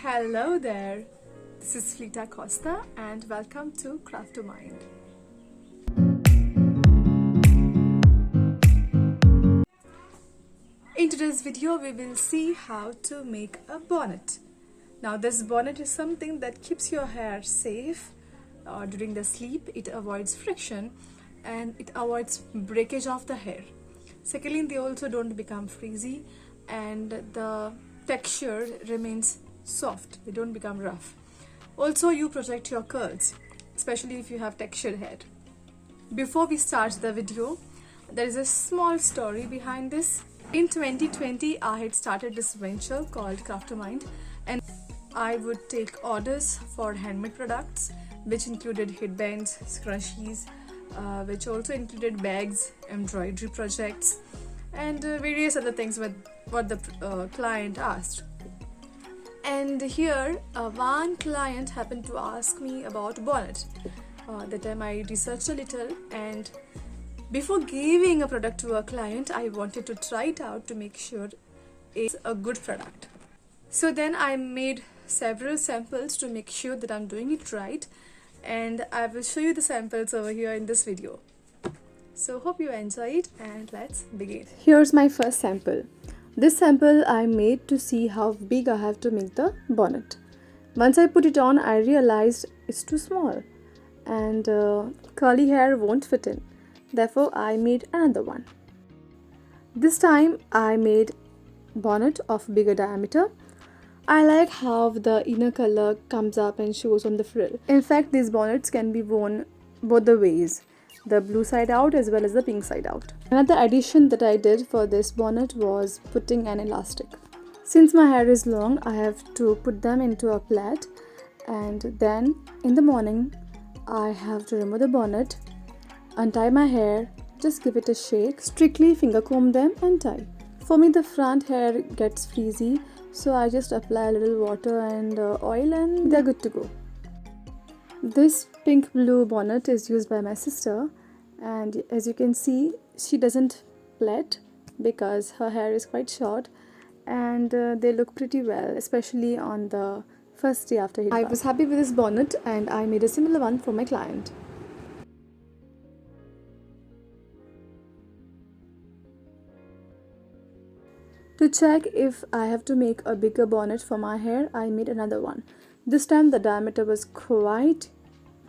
Hello there, this is Flita Costa and welcome to Craftomind. In today's video we will see how to make a bonnet. Now this bonnet is something that keeps your hair safe during the sleep. It avoids friction and it avoids breakage of the hair. Secondly, they also don't become frizzy and the texture remains soft, they don't become rough. Also, you protect your curls, especially if you have textured hair. Before we start the video, there is a small story behind this. In 2020, I had started this venture called Craftomind, and I would take orders for handmade products, which included headbands, scrunchies, which also included bags, embroidery projects, and various other things with what the client asked. And here, one client happened to ask me about bonnet. That time I researched a little, and before giving a product to a client, I wanted to try it out to make sure it's a good product. So then I made several samples to make sure that I'm doing it right, and I will show you the samples over here in this video. So hope you enjoy it, and let's begin. Here's my first sample. This sample I made to see how big I have to make the bonnet. Once I put it on, I realized it's too small and curly hair won't fit in. Therefore, I made another one. This time I made bonnet of bigger diameter. I like how the inner color comes up and shows on the frill. In fact, these bonnets can be worn both the ways, the blue side out as well as the pink side out. Another addition that I did for this bonnet was putting an elastic. Since my hair is long, I have to put them into a plait, and then in the morning I have to remove the bonnet, untie my hair, just give it a shake, strictly finger comb them and tie. For me, the front hair gets frizzy, so I just apply a little water and oil and they're good to go. This pink blue bonnet is used by my sister, and as you can see, she doesn't plait because her hair is quite short, and they look pretty well, especially on the first day after hair. I was happy with this bonnet and I made a similar one for my client. To check if I have to make a bigger bonnet for my hair, I made another one. This time the diameter was quite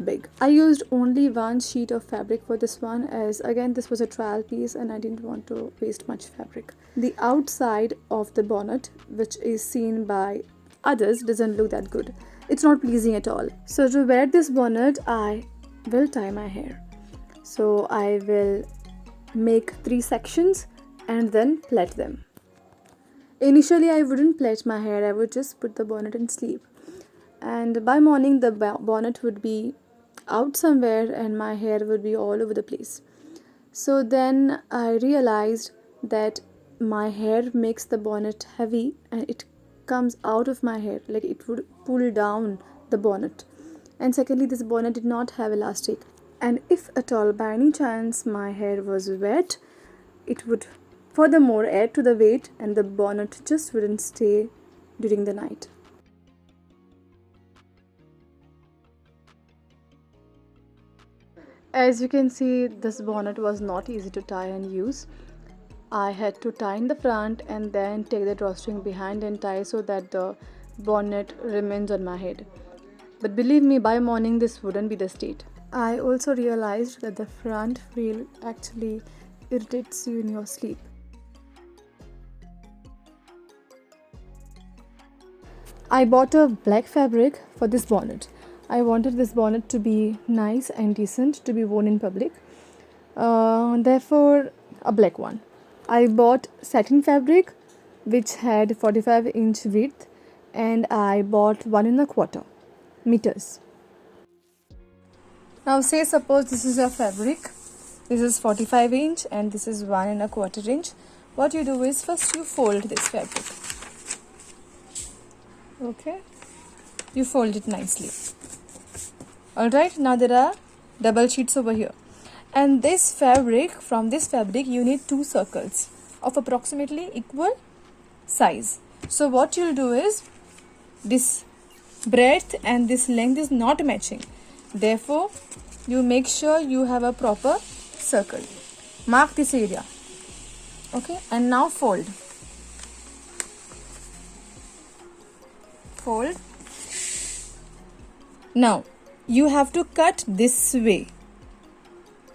big. I used only one sheet of fabric for this one, as again this was a trial piece and I didn't want to waste much fabric. The outside of the bonnet, which is seen by others, doesn't look that good. It's not pleasing at all. So to wear this bonnet, I will tie my hair. So I will make 3 sections and then plait them. Initially I wouldn't plait my hair, I would just put the bonnet and sleep. And by morning the bonnet would be out somewhere and my hair would be all over the place. So then I realized that my hair makes the bonnet heavy and it comes out of my hair, like it would pull down the bonnet. And secondly, this bonnet did not have elastic, and if at all by any chance my hair was wet, it would furthermore add to the weight and the bonnet just wouldn't stay during the night. As you can see, this bonnet was not easy to tie and use. I had to tie in the front and then take the drawstring behind and tie so that the bonnet remains on my head. But believe me, by morning this wouldn't be the state. I also realized that the front frill actually irritates you in your sleep. I bought a black fabric for this bonnet. I wanted this bonnet to be nice and decent to be worn in public. Therefore, a black one. I bought satin fabric which had 45-inch width, and I bought 1¼ meters. Now say suppose this is your fabric. This is 45-inch and this is 1¼ inch. What you do is first you fold this fabric. Okay, you fold it nicely. Alright, now there are double sheets over here, and from this fabric you need 2 circles of approximately equal size. So what you'll do is this breadth and this length is not matching. Therefore, you make sure you have a proper circle. Mark this area. Okay, and now fold. Fold. Now, you have to cut this way.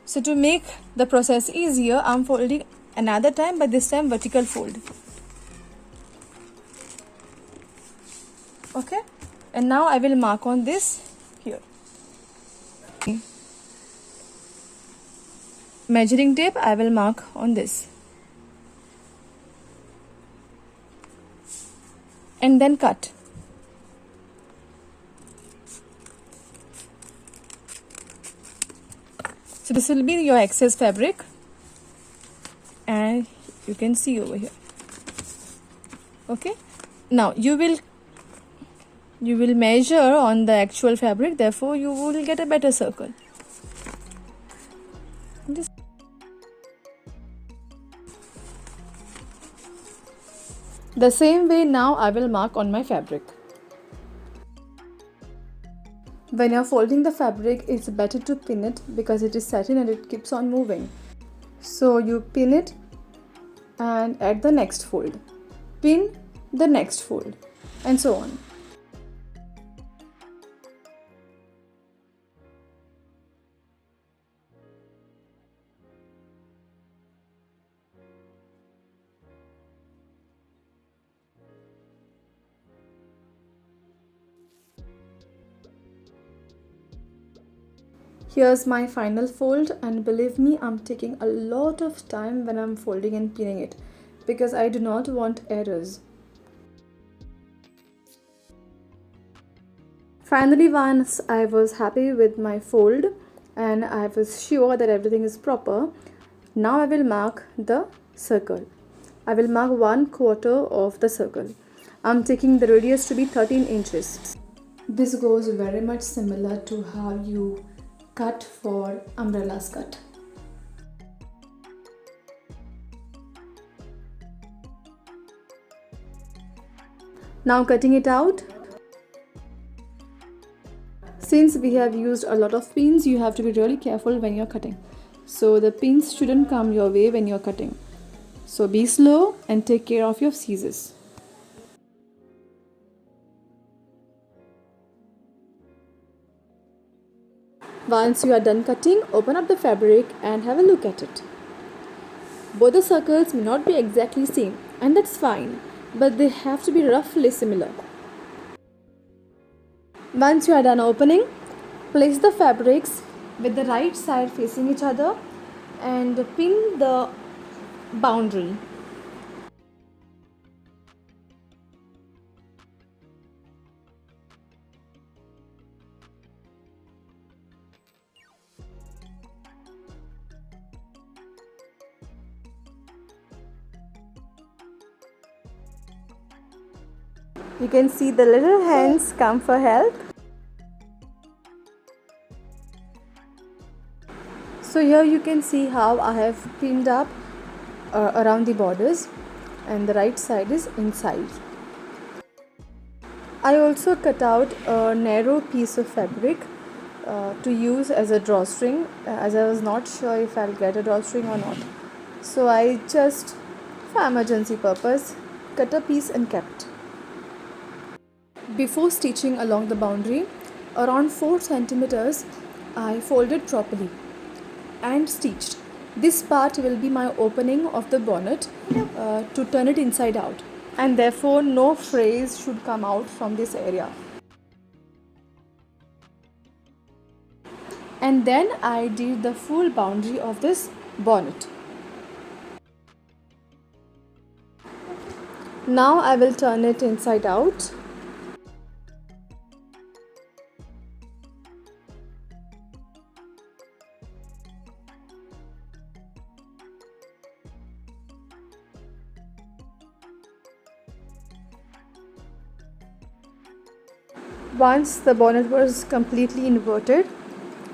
So to make the process easier, I'm folding another time, but this time vertical fold. Okay, and now I will mark on this here. Measuring tape, I will mark on this. And then cut. So this will be your excess fabric, and you can see over here. Okay, now you will measure on the actual fabric, therefore you will get a better circle. The same way now I will mark on my fabric. When you're folding the fabric, it's better to pin it because it is satin and it keeps on moving. So you pin it and add the next fold. Pin the next fold and so on. Here's my final fold, and believe me, I'm taking a lot of time when I'm folding and pinning it because I do not want errors. Finally, once I was happy with my fold and I was sure that everything is proper, now I will mark the circle. I will mark 1/4 of the circle. I'm taking the radius to be 13 inches. This goes very much similar to how you cut for umbrellas cut. Now cutting it out. Since we have used a lot of pins, you have to be really careful when you're cutting. So the pins shouldn't come your way when you're cutting. So be slow and take care of your scissors. Once you are done cutting, open up the fabric and have a look at it. Both the circles may not be exactly same, and that's fine, but they have to be roughly similar. Once you are done opening, place the fabrics with the right side facing each other and pin the boundary. You can see the little hands come for help. So here you can see how I have pinned up around the borders, and the right side is inside. I also cut out a narrow piece of fabric to use as a drawstring, as I was not sure if I'll get a drawstring or not. So I just, for emergency purpose, cut a piece and kept. Before stitching along the boundary, around 4 centimeters, I folded properly and stitched. This part will be my opening of the bonnet to turn it inside out, and therefore no frizz should come out from this area. And then I did the full boundary of this bonnet. Now I will turn it inside out. Once the bonnet was completely inverted,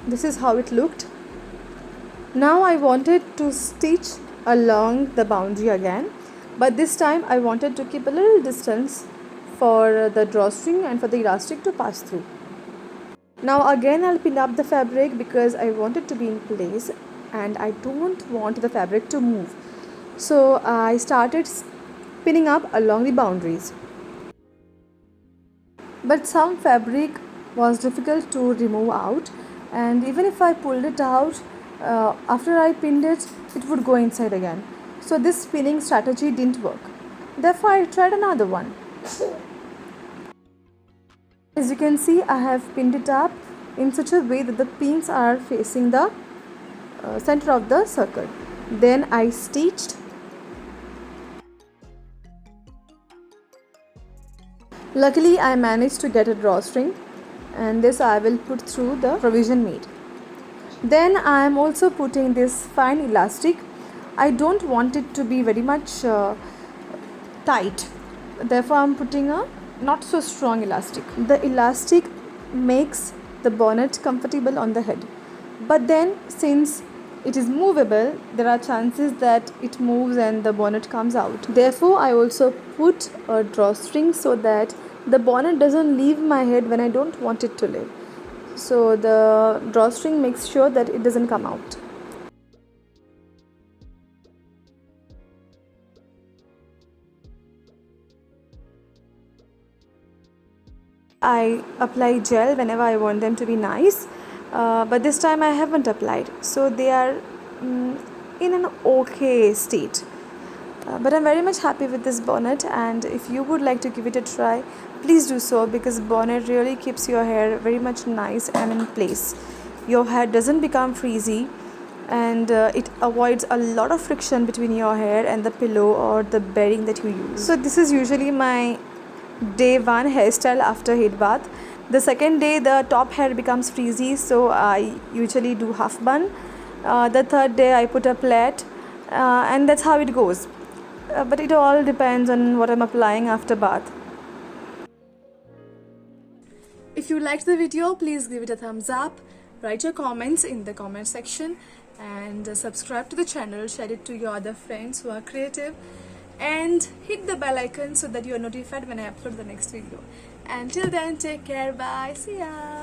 this is how it looked. Now I wanted to stitch along the boundary again, but this time I wanted to keep a little distance for the drawstring and for the elastic to pass through. Now again I'll pin up the fabric because I want it to be in place and I don't want the fabric to move. So I started pinning up along the boundaries. But some fabric was difficult to remove out, and even if I pulled it out after I pinned it, it would go inside again. So this pinning strategy didn't work. Therefore I tried another one. As you can see, I have pinned it up in such a way that the pins are facing the center of the circle. Then I stitched. Luckily I managed to get a drawstring, and this I will put through the provision made. Then I am also putting this fine elastic. I don't want it to be very much tight. Therefore I am putting a not so strong elastic. The elastic makes the bonnet comfortable on the head. But then since it is movable, there are chances that it moves and the bonnet comes out. Therefore I also put a drawstring so that the bonnet doesn't leave my head when I don't want it to leave. So the drawstring makes sure that it doesn't come out. I apply gel whenever I want them to be nice, but this time I haven't applied, so they are in an okay state. But I'm very much happy with this bonnet, and if you would like to give it a try, please do so, because bonnet really keeps your hair very much nice and in place. Your hair doesn't become frizzy, and it avoids a lot of friction between your hair and the pillow or the bedding that you use. So this is usually my day 1 hairstyle after head bath. The second day the top hair becomes frizzy, so I usually do half bun. The third day I put a plait, and that's how it goes. But it all depends on what I'm applying after bath. If you liked the video, please give it a thumbs up, write your comments in the comment section, and subscribe to the channel, share it to your other friends who are creative, and hit the bell icon so that you are notified when I upload the next video. Until then, take care, bye, see ya.